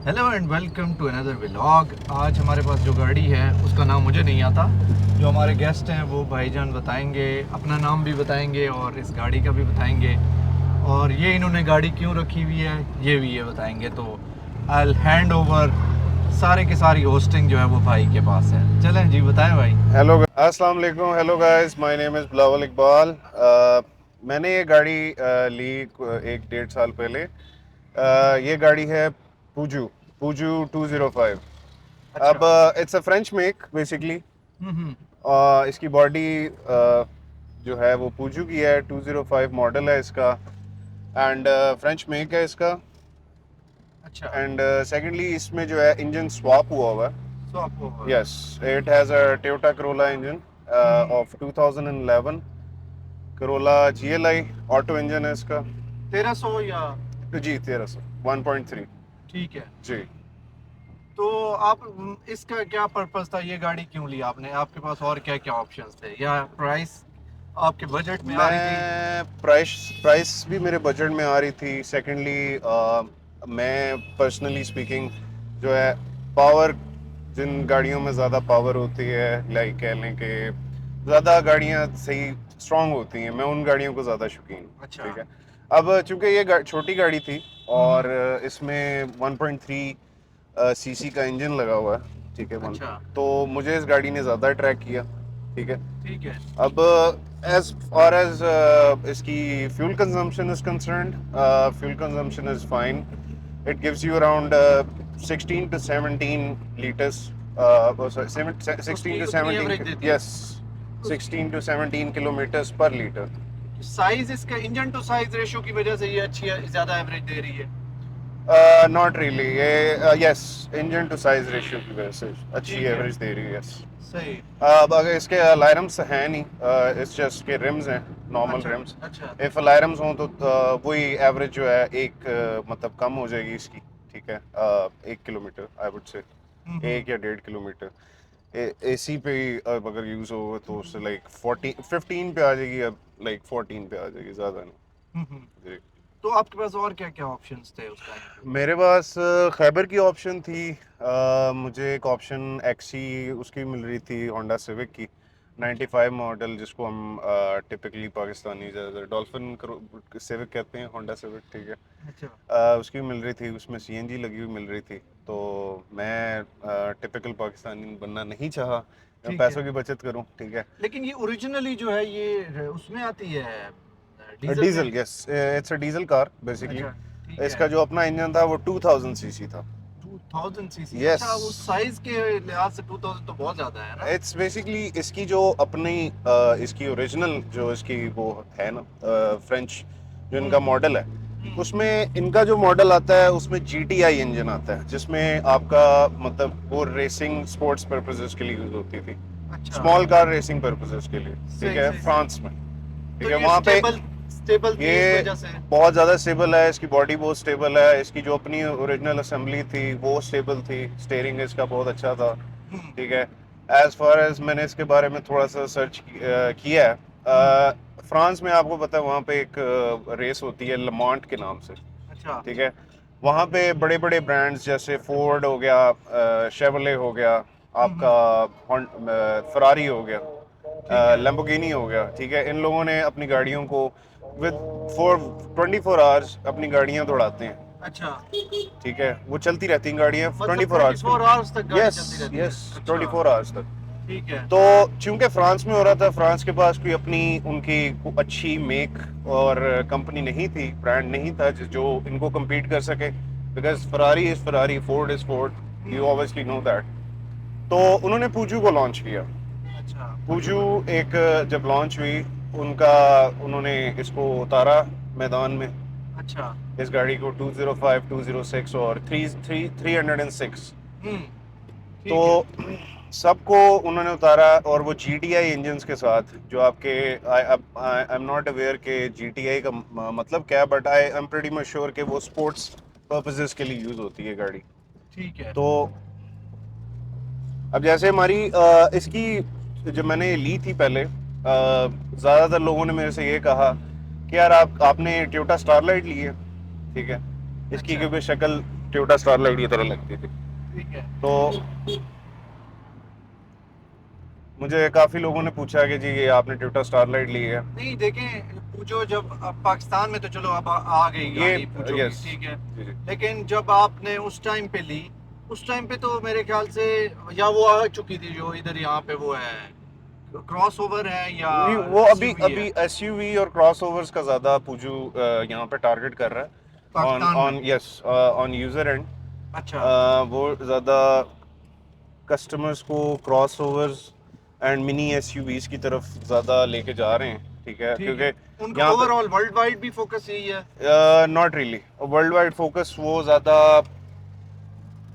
Hello and welcome to another vlog. आज हमारे पास जो गाड़ी है उसका नाम मुझे नहीं आता। जो हमारे गेस्ट हैं वो भाईजान बताएंगे, अपना नाम भी बताएंगे और इस गाड़ी का भी बताएंगे। और ये इन्होंने गाड़ी क्यों रखी हुई है ये भी ये बताएंगे। तो आई हैंड ओवर सारे की सारी होस्टिंग जो है वो भाई के पास है। चलें जी, बताएं भाई। हेलो, अस्सलाम वालेकुम। Hello guys, my name is Bilawal Iqbal. मैंने ये गाड़ी ली एक डेढ़ साल पहले। ये गाड़ी है पूजू पूजू 205। अब अच्छा। It's a French make basically. Hmm. इसकी बॉडी जो है वो पूजू की है। 205 मॉडल है इसका एंड फ्रेंच मेक है इसका। अच्छा। एंड सेकेंडली इसमें जो है इंजन स्वैप हुआ हुआ है। स्वैप हुआ है। Yes, it has a Toyota Corolla engine hmm. of 2011 Corolla GLI auto engine है इसका। 1300 या? तो जी 1300 1.3। ठीक है। जी तो आप इसका क्या पर्पस था, ये गाड़ी क्यों ली आपने? आपके पास और क्या क्या ऑप्शंस थे या प्राइस आपके बजट में आ रही थी? मैं प्राइस प्राइस भी मेरे बजट में आ रही थी। सेकेंडली मैं पर्सनली स्पीकिंग जो है पावर, जिन गाड़ियों में ज़्यादा पावर होती है, लाइक कह लें कि ज़्यादा गाड़ियाँ सही स्ट्रांग होती हैं, मैं उन गाड़ियों को ज़्यादा शौकीन हूँ। अच्छा। ठीक है। अब चूंकि ये छोटी गाड़ी थी और हम्म। इसमें 1.3 सीसी का इंजन लगा हुआ है। ठीक है वन। अच्छा। तो मुझे इस गाड़ी ने ज़्यादा अट्रैक्ट किया। ठीक है। ठीक है। अब एज फार एज इसकी fuel consumption is concerned, fuel consumption is fine. It gives you around 16 to 17 liters, उसकी 16 to उतनी 17, एवरेज देती है? yes, उसकी 16 to 17 kilometers per liter. Size, इसका इंजन टू साइज रेशो की वजह से ये अच्छी है, ज्यादा एवरेज दे रही है? Not really. ये yes, engine to size ratio की वजह से अच्छी ठीक है। एवरेज दे रही है। यस। सही। अब अगर इसके अलायरम्स हैं नहीं, इट्स जस्ट के रिम्स हैं, नॉर्मल अच्छा। रिम्स। अच्छा। इफ अलायरम्स हों तो वही एवरेज जो है एक मतलब कम हो जाएगी इसकी। ठीक है। 1 किलोमीटर आई वुड से, हम्म। 1 या 1.5 किलोमीटर। एसी पे ही अब अगर यूज हो तो उससे लाइक 15 पे आ जाएगी। अब लाइक 14 पे आ जाएगी, ज़्यादा हम्म। नहीं जी। तो आपके पास और क्या क्या ऑप्शंस थे उस टाइम पे? मेरे पास खैबर की ऑप्शन थी। मुझे एक ऑप्शन एक्सी उसकी मिल रही थी, होंडा सिविक की 95 मॉडल, जिसको हम टिपिकली पाकिस्तानी ज़्यादा डॉल्फिन सिविक कहते हैं, होंडा सिविक। ठीक है। अच्छा। उसकी मिल रही थी, उसमें सीएनजी लगी हुई मिल रही थी। तो मैं टिपिकल पाकिस्तानी बनना नहीं चाहा, मैं ठीक है। पैसों की बचत करूं। ठीक है। लेकिन ये ओरिजिनली जो है ये उसमें आती है, डीजल डीजल, में? Yes, it's a diesel car basically. अच्छा। ठीक है। इसका जो अपना इंजन था वो 2000 सीसी था। 2000 सीसी? यस, अच्छा, उस साइज के लिहाज से 2000 तो बहुत ज्यादा है ना? इट्स बेसिकली इसकी जो अपनी इसकी ओरिजिनल जो इसकी वो है ना, फ्रेंच जो इनका हम्म। मॉडल है, हम्म। उसमें इनका जो मॉडल आता है उसमें जीटीआई इंजन आता है, जिसमें आपका मतलब वो रेसिंग स्पोर्ट्स पर्पसेस के लिए यूज होती थी, अच्छा। स्मॉल कार रेसिंग पर्पसेस के लिए। ठीक सही है, सही सही। फ्रांस में। तो ठीक है, ये वहाँ पे स्टेबल स्टेबल थी इस ये वजह से? बहुत ज़्यादा स्टेबल है, इसकी बॉडी बहुत स्टेबल है, इसकी जो अपनी ओरिजिनल असेंबली थी वो स्टेबल थी, स्टेयरिंग इसका बहुत अच्छा था। हम्म। ठीक है। एज फार एज मैंने इसके बारे में थोड़ा सा सर्च किया है, हम्म। फ्रांस में आपको पता है वहाँ पे एक रेस होती है लमांट के नाम से। अच्छा। ठीक है। वहाँ पे बड़े बड़े ब्रांड्स जैसे फोर्ड हो गया, शेवरले हो गया, हम्म। आपका फरारी हो गया, ठीक है। लैम्बोर्गिनी हो गया। ठीक है, इन लोगों ने अपनी गाड़ियों को विद 24 आवर्स अपनी गाड़ियां दौड़ाते हैं। अच्छा। ठीक है, वो चलती रहती हैं गाड़ियां मतलब 24 आवर्स के 24 आवर्स तक लिए। गाड़ी यस, चलती रहती है? यस, अच्छा। 24 आवर्स तक। ठीक है। तो चूंकि फ्रांस में हो रहा था, फ्रांस के पास कोई अपनी उनकी अच्छी मेक और कंपनी नहीं थी, ब्रांड नहीं था जो इनको compete कर सके। Because Ferrari is Ferrari, Ford is Ford, you hmm. Obviously know that. तो उन्होंने पूजू को लॉन्च किया। अच्छा, पूजू पूजू को। एक जब लॉन्च हुई, उनका उन्होंने इसको उतारा मैदान में, अच्छा। इस गाड़ी को 205, 206 और 306। हम्म। तो ठीक है। सबको उन्होंने उतारा, और वो जीटीआई इंजन्स के साथ जो आपके, आई एम नॉट अवेयर के जीटीआई का मतलब क्या है, but I am pretty much sure कि वो स्पोर्ट्स पर्पसेस के लिए यूज होती है गाड़ी। ठीक है। तो अब जैसे हमारी इसकी जब मैंने ये ली थी पहले, ज़्यादातर लोगों ने मेरे से ये कहा कि यार आपने टोयोटा स्टारलाइट ली है। ठीक है, इसकी अच्छा। क्योंकि शक्ल टोयोटा स्टारलाइट की तरह लगती थी। ठीक है। तो मुझे काफी लोगों ने पूछा कि जी ये आपने टोयोटा स्टारलाइट ली है। नहीं देखें, पूछो जब अब पाकिस्तान में तो चलो अब आ गई ये गाड़ी पूछो यस ठीक है, जी जी। लेकिन जब आपने उस टाइम पे ली, उस टाइम पे तो मेरे ख्याल से या वो आ चुकी थी जो इधर यहाँ पे वो है क्रॉस ओवर है या नहीं वो अभी एसयूवी है अभी एसयूवी और क्रॉसओवर्स का ज्यादा पुजू यहाँ पे टारगेट कर रहा है ऑन पाकिस्तान ऑन में। Yes on user and. अच्छा वो ज्यादा कस्टमर्स को क्रॉसओवर्स एंड मिनी एसयूवीज की तरफ ज्यादा लेके जा रहे हैं, ठीक है, ठीक क्योंकि है, उनका यहाँ ओवरऑल वर्ल्ड वाइड भी फोकस यही है। पे not really world wide focus, वो ज्यादा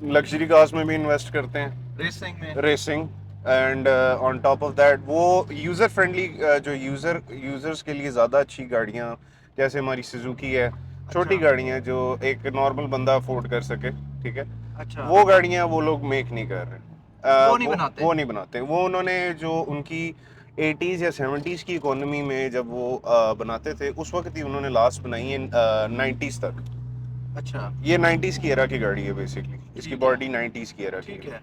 लग्जरी कार्स में भी इन्वेस्ट करते हैं, रेसिंग में। Racing and on top of that वो यूज़र फ्रेंडली जो यूज़र्स के लिए ज़्यादा अच्छी गाड़ियाँ, जैसे हमारी सुजुकी है, छोटी अच्छा गाड़ियाँ जो एक नॉर्मल बंदा अफोर्ड कर सके, ठीक है, अच्छा, वो गाड़ियाँ वो लोग मेक नहीं कर रहे। वो नहीं बनाते। वो नहीं बनाते। वो उन्होंने जो उनकी 80s या 70s की इकोनॉमी में जब वो बनाते थे, उस वक्त ही उन्होंने लास्ट बनाई है 90s तक। अच्छा ये 90s की एरा की गाड़ी है बेसिकली, इसकी ठीक है बॉडी 90s की एरा की ठीक है। है।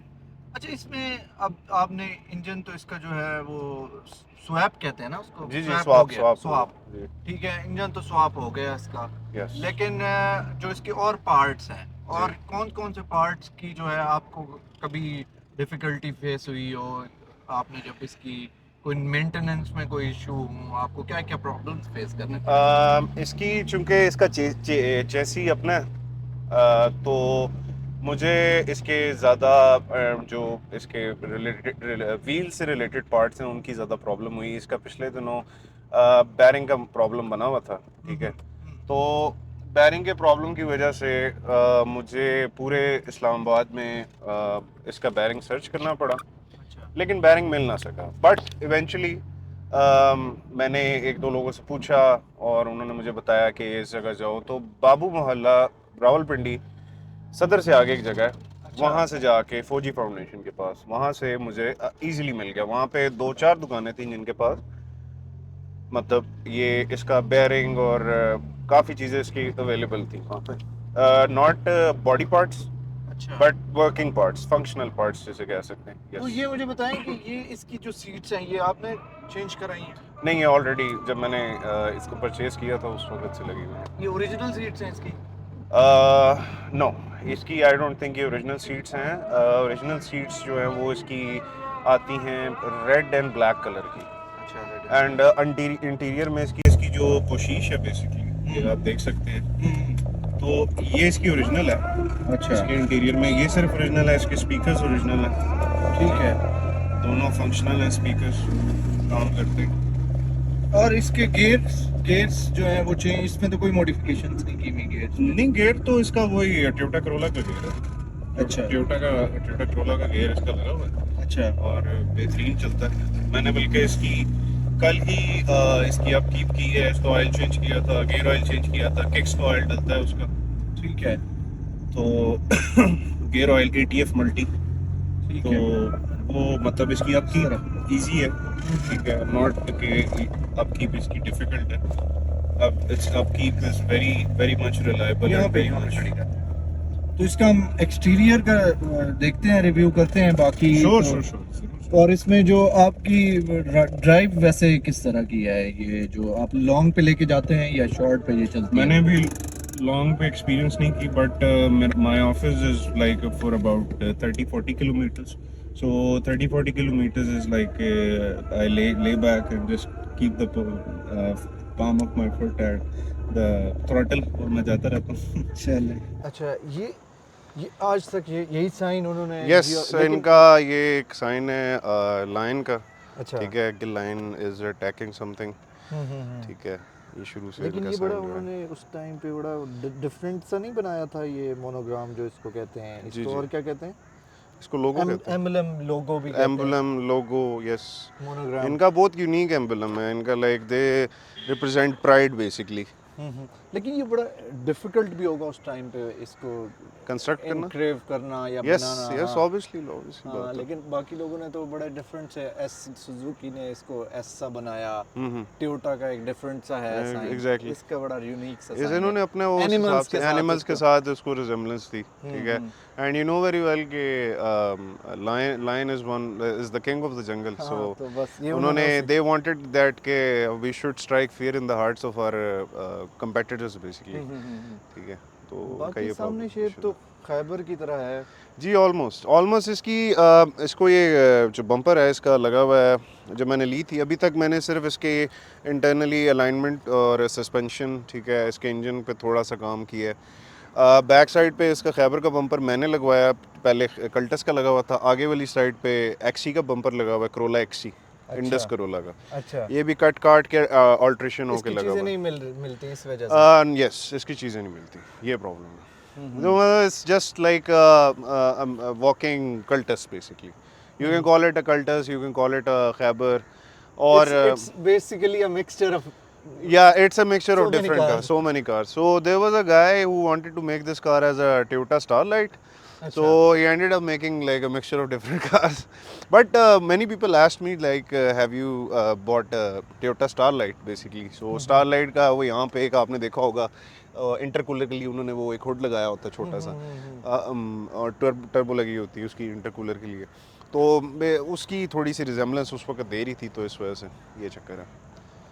अच्छा इसमें अब आपने इंजन तो इसका जो है वो स्वैप कहते हैं ना उसको, जी जी, स्वैप हो स्वाप गया, स्वाप स्वैप जी ठीक है, इंजन तो स्वैप हो गया इसका। यस लेकिन जो इसके और पार्ट्स हैं, और जी। कौन कौन से पार्ट्स की जो है आपको कभी डिफिकल्टी फेस हुई हो, आपने जब इसकी कोई मेंटेनेंस में कोई इशू हो, आपको क्या क्या प्रॉब्लम्स फेस करने पड़े? इसकी चूंकि इसका चेसी अपना है, तो मुझे इसके ज़्यादा जो इसके रिलेटेड व्हील से रिलेटेड पार्ट्स हैं उनकी ज़्यादा प्रॉब्लम हुई। इसका पिछले दिनों बैरिंग का प्रॉब्लम बना हुआ था, ठीक है, तो बैरिंग के प्रॉब्लम की वजह से मुझे पूरे इस्लामाबाद में इसका बैरिंग सर्च करना पड़ा, अच्छा लेकिन बैरिंग मिल ना सका। बट इवेंचुअली मैंने एक दो लोगों से पूछा और उन्होंने मुझे बताया कि इस जगह जाओ, तो बाबू मोहल्ला रावलपिंडी सदर से आगे एक जगह है, अच्छा वहाँ से जाके फौजी फाउंडेशन के पास, वहाँ से मुझे इजीली मिल गया। वहाँ पे 2-4 दुकानें थी जिनके पास मतलब ये इसका बेयरिंग और काफ़ी चीज़ें इसकी अवेलेबल थी वहाँ पे, नॉट बॉडी पार्ट्स अच्छा। But working parts, functional parts जिसे कह सकते हैं। तो यस ये मुझे बताएं कि ये इसकी जो सीट्स हैं ये आपने चेंज कराई हैं? नहीं, ये ऑलरेडी जब मैंने इसको परचेज किया था उस वक्त से लगी हुई है। ये ओरिजिनल सीट्स हैं इसकी? नो, इसकी आई डोंट थिंक ये ओरिजिनल सीट्स हैं। ओरिजिनल सीट्स जो हैं वो इसकी आती हैं रेड एंड ब्लैक कलर की, अच्छा एंड इंटीरियर में इसकी इसकी जो पोशीश है बेसिकली ये आप देख सकते हैं, तो ये इसकी ओरिजिनल है। अच्छा इसके इंटीरियर में ये सिर्फ ओरिजिनल है, इसके स्पीकर्स ओरिजिनल है, ठीक है। दोनों फंक्शनल हैं, स्पीकर्स काम करते हैं। और इसके गेट्स जो है वो चेंज, इसमें तो कोई मॉडिफिकेशंस नहीं की हुई गेट्स? नहीं, गेयर तो इसका वही है, टोयोटा करोला का गेयर है। अच्छा टोयोटा करोला का गेयर इसका लगा हुआ है अच्छा और बेहतरीन चलता है। मैंने बल्कि इसकी कल ही इसकी अपकीप की है, इसको ऑयल चेंज किया था, गेयर ऑयल चेंज किया था, किक्स का ऑयल डलता है उसका, ठीक है तो गेयर ऑयल ATF मल्टी, ठीक तो है। वो मतलब इसकी अपकीप इजी है, ठीक है, नॉट कि अपकीप इसकी डिफिकल्ट है। अब it's upkeep is very very much reliable यहाँ एंड पे वेरी यहाँ मच। खड़ी कर। तो इसका हम एक्सटीरियर का देखते हैं, रिव्यू करते हैं बाकी श्योर तो, श्योर श्योर। और इसमें जो आपकी ड्राइव वैसे किस तरह की है, ये जो आप लॉन्ग पे लेके जाते हैं या शॉर्ट पे ये चलती मैंने है? भी लॉन्ग पे एक्सपीरियंस नहीं की, but my office is like for about 30-40 kilometres, so 30-40 kilometres is like I ले back and just keep the palm of my foot at the throttle और मैं जाता रहता हूँ। चले। अच्छा ये आज तक यही साइन उन्होंने यस, लेकिन इनका ये एक साइन है लाइन का, अच्छा ठीक है, कि लाइन इज अटैकिंग समथिंग, ठीक है, ये शुरू से लेकिन इनका ये बड़ा साइन जो है। उन्होंने उस टाइम पे बड़ा डिफरेंट सा नहीं बनाया था ये मोनोग्राम जो इसको कहते हैं, जी इसको जी, और क्या कहते हैं? इसको लोगो कहते हैं, एम्बलम लोगो भी कहते हैं, एम्बलम लोगो, यस। मोनोग्राम। इनका बहुत यूनिक एम्बलम है, इनका like they represent pride basically, लेकिन ये बड़ा डिफिकल्ट भी होगा उस टाइम पे इसको कंस्ट्रक्ट करना, एनक्रेव करना या यस बनाना। यस हाँ। ऑब्वियसली हाँ, बात है। लेकिन बाकी लोगों ने तो बड़ा डिफरेंट से एस सुजुकी ने इसको एस सा बनाया, हम्म टोयोटा का एक डिफरेंट सा है साइन, एग्जैक्टली, इसका बड़ा यूनिक सा इस साइन इन्होंने है। अपने उस हिसाब से एनिमल्स के इसको। साथ उसको रिजेम्बलेंस दी, ठीक है। And you know very well कि lion is the king of the jungle, हाँ, सो तो बस ये उन्होंने उसी- दे वांटेड दैट के we should strike fear in the hearts of our competitors basically, ठीक है। तो उनका बाकी ये सामने प्रॉब्लम शेप तो खैबर की तरह है। जी ऑलमोस्ट ऑलमोस्ट इसकी इसको ये जो बम्पर है इसका लगा हुआ है, जब मैंने ली थी अभी तक मैंने सिर्फ इसके इंटरनली अलाइनमेंट और सस्पेंशन, ठीक है, इसके इंजन पे थोड़ा सा काम किया है। बैक साइड पे इसका खैबर का बम्पर मैंने लगवाया, पहले कल्टस का लगा हुआ था। आगे वाली साइड पे एक्सी का बम्पर लगा हुआ है, क्रोला एक्सी, इंडस करोला का। अच्छा, ये भी कट काट के ऑल्ट्रेशन होके इसकी लगा चीजें हुआ नहीं मिलती इस वजह से। यस इसकी चीज़ें नहीं मिलती, ये प्रॉब्लम है। It's just like a walking cultus basically. You can call it a cultus, you can call it a Khyber, or It's basically a mixture of yeah, it's a mixture so of many different cars. cars, so many cars. So there was a guy who wanted to make this car as a Toyota Starlight. So he ended up making like a mixture of different cars. But many people asked me like, have you bought a Toyota Starlight basically? So Starlight का वो यहाँ पे एक आपने देखा होगा intercooler के लिए उन्होंने वो एक हुड लगाया होता है छोटा सा, और टर्बो लगी होती है उसकी इंटरकूलर के लिए। तो मैं उसकी थोड़ी सी रिजेम्बलेंस उस वक्त दे रही थी, तो इस वजह से ये चक्कर है।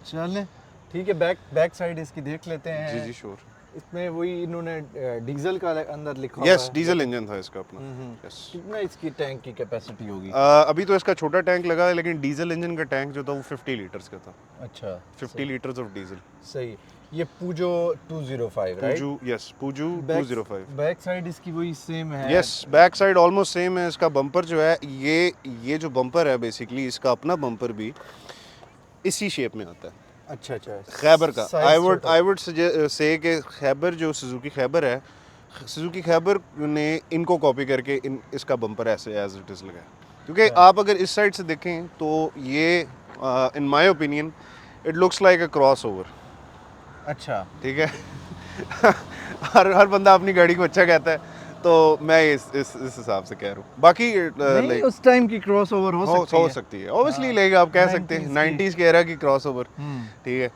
चलें, ठीक है। बैक साइड इसकी देख लेते हैं। जी जी श्योर। इसमें वही इन्होंने डीजल का अंदर लिखा हुआ यस है। डीजल इंजन था इसका अपना। यस कितना इसकी टैंक की कैपेसिटी होगी? अभी तो इसका छोटा टैंक लगा है, लेकिन डीजल इंजन का टैंक जो था वो 50 लीटर्स का था। अच्छा, 50 लीटर्स ऑफ डीजल। सही। ये पूजो 205 राइट? पूजू, यस पूजू 205। बैक साइड इसकी वही सेम है। Yes back side almost same है। इसका बम्पर जो है ये जो बम्पर है बेसिकली इसका अपना बम्पर भी इसी शेप में आता है। अच्छा, खैबर का Size आई वुड से कि खैबर जो सुजुकी खैबर है, सुजुकी खैबर ने इनको कॉपी करके इसका बम्पर ऐसे एज इट इज़ लगाया। क्योंकि आप अगर इस साइड से देखें तो ये in my opinion it looks like a cross over. अच्छा, ठीक है। हर बंदा अपनी गाड़ी को अच्छा कहता है, तो मैं इस हिसाब से कह रहा हूँ। बाकी नहीं, like, उस टाइम की क्रॉसओवर हो सकती है ऑब्वियसली, लाइक आप कह सकते हैं 90s के एरा की क्रॉस ओवर, ठीक है।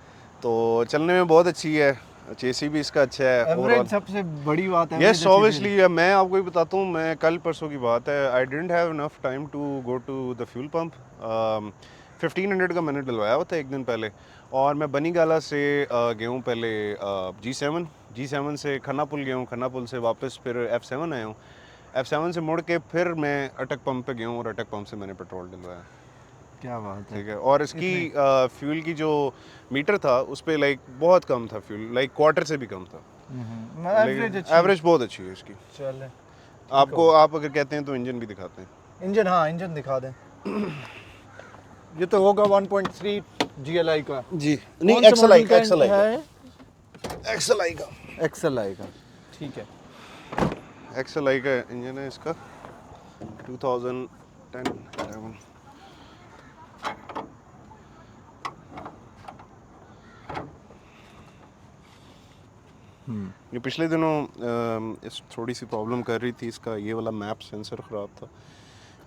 तो चलने में बहुत अच्छी है, चेसी भी इसका अच्छा है। एवरेज सबसे बड़ी बात है। यस ऑब्वियसली, मैं आपको ही बताता हूँ, मैं कल परसों की बात है, I didn't have enough time to go to the fuel pump. 1500 का मैंने डलवाया हुआ था एक दिन पहले, और मैं बनी गाला से गया हूँ पहले G7 से खन्ना पुल गया हूँ, खन्ना पुल से वापस फिर F7 आया हूँ, F7 से मुड़ के फिर मैं अटक पंप पे गया हूँ, और अटक पंप से मैंने पेट्रोल डलवाया। क्या बात है। ठीक है। और इसकी फ्यूल की जो मीटर था उस पर लाइक बहुत कम था फ्यूल, लाइक क्वार्टर से भी कम था। एवरेज बहुत अच्छी है इसकी। चले, आपको आप अगर कहते हैं तो इंजन भी दिखाते हैं। इंजन, हाँ इंजन दिखा दें। ये तो होगा 1.3 GLI का। जी नहीं, XLI का। XLI का, ठीक है। XLI का इंजन है इसका, 2010-11। ये पिछले दिनों इस थोड़ी सी प्रॉब्लम कर रही थी, इसका ये वाला मैप सेंसर ख़राब था,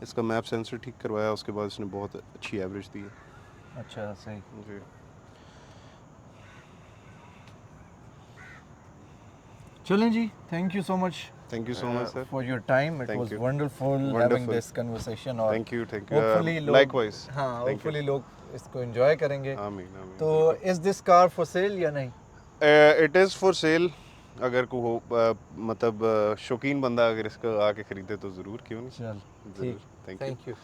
इसका मैप सेंसर ठीक करवाया, उसके बाद इसने बहुत अच्छी एवरेज दी है। अच्छा, सही जी। चलें जी, thank you so much. Thank you so much, sir. For your time, it Thank was you. wonderful having Wonderful. this conversation. और Thank you. hopefully लोग, Likewise. हाँ, Thank you. hopefully लोग इसको enjoy करेंगे। आमीन। तो is this car for sale या नहीं? It is for sale. अगर को हो मतलब शौकीन बंदा अगर इसको आके खरीदे तो ज़रूर, क्यों नहीं। चल, ज़रूर। ठीक, Thank you. Thank you.